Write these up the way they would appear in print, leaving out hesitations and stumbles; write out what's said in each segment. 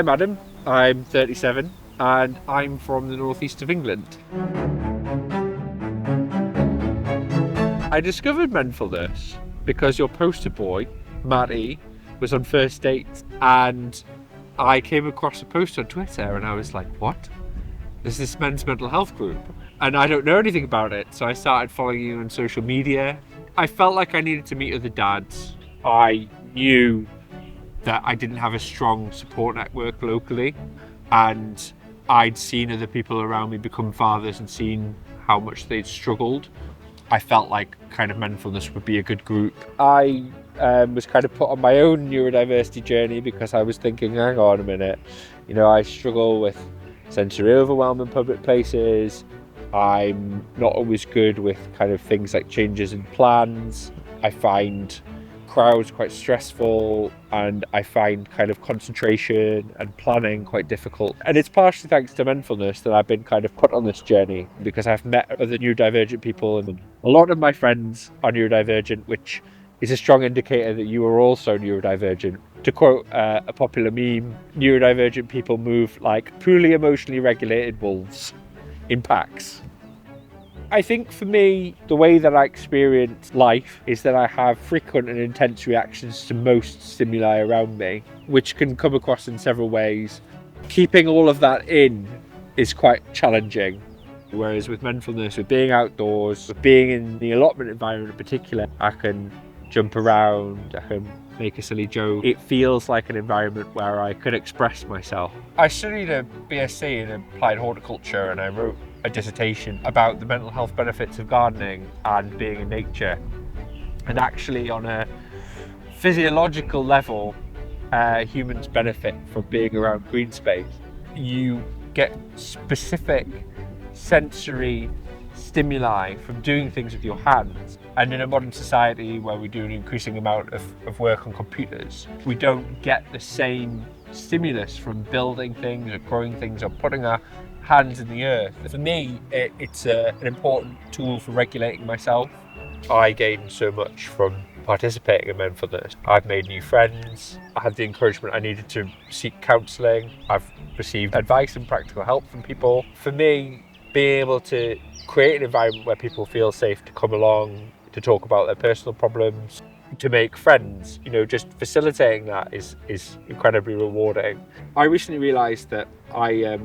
I'm Adam, I'm 37, and I'm from the northeast of England. I discovered Menfulness because your poster boy, Matty, was on first dates, and I came across a post on Twitter and I was like, what? There's this men's mental health group and I don't know anything about it. So I started following you on social media. I felt like I needed to meet other dads. I knew that I didn't have a strong support network locally, and I'd seen other people around me become fathers and seen how much they'd struggled. I felt like kind of Menfulness would be a good group. I was kind of put on my own neurodiversity journey because I was thinking, hang on a minute, you know, I struggle with sensory overwhelm in public places. I'm not always good with kind of things like changes in plans. I find crowds quite stressful, and I find kind of concentration and planning quite difficult. And it's partially thanks to Menfulness that I've been kind of put on this journey, because I've met other neurodivergent people, and a lot of my friends are neurodivergent, which is a strong indicator that you are also neurodivergent. To quote a popular meme, neurodivergent people move like poorly emotionally regulated wolves in packs. I think for me, the way that I experience life is that I have frequent and intense reactions to most stimuli around me, which can come across in several ways. Keeping all of that in is quite challenging. Whereas with Menfulness, with being outdoors, with being in the allotment environment in particular, I can jump around, I can make a silly joke. It feels like an environment where I could express myself. I studied a BSc in applied horticulture, and I wrote a dissertation about the mental health benefits of gardening and being in nature. And actually, on a physiological level, humans benefit from being around green space. You get specific sensory stimuli from doing things with your hands. And in a modern society where we do an increasing amount of work on computers, we don't get the same stimulus from building things or growing things or putting our hands in the earth. For me, it's an important tool for regulating myself. I gained so much from participating in Menfulness. I've made new friends. I had the encouragement I needed to seek counselling. I've received advice and practical help from people. For me, being able to create an environment where people feel safe to come along, to talk about their personal problems, to make friends, you know, just facilitating that is incredibly rewarding. I recently realised that I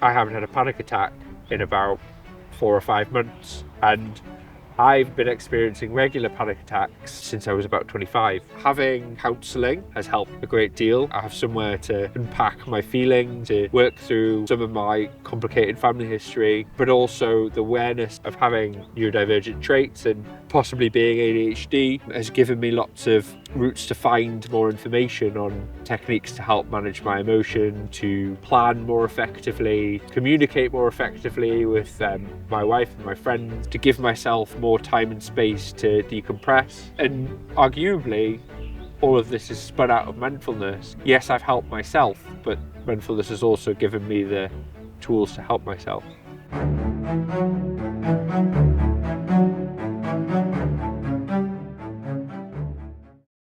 haven't had a panic attack in about 4 or 5 months, and I've been experiencing regular panic attacks since I was about 25. Having counselling has helped a great deal. I have somewhere to unpack my feelings, to work through some of my complicated family history, but also the awareness of having neurodivergent traits and possibly being ADHD has given me lots of routes to find more information on techniques to help manage my emotion, to plan more effectively, communicate more effectively with my wife and my friends, to give myself more time and space to decompress. And arguably, all of this is spun out of Menfulness. Yes, I've helped myself, but Menfulness has also given me the tools to help myself.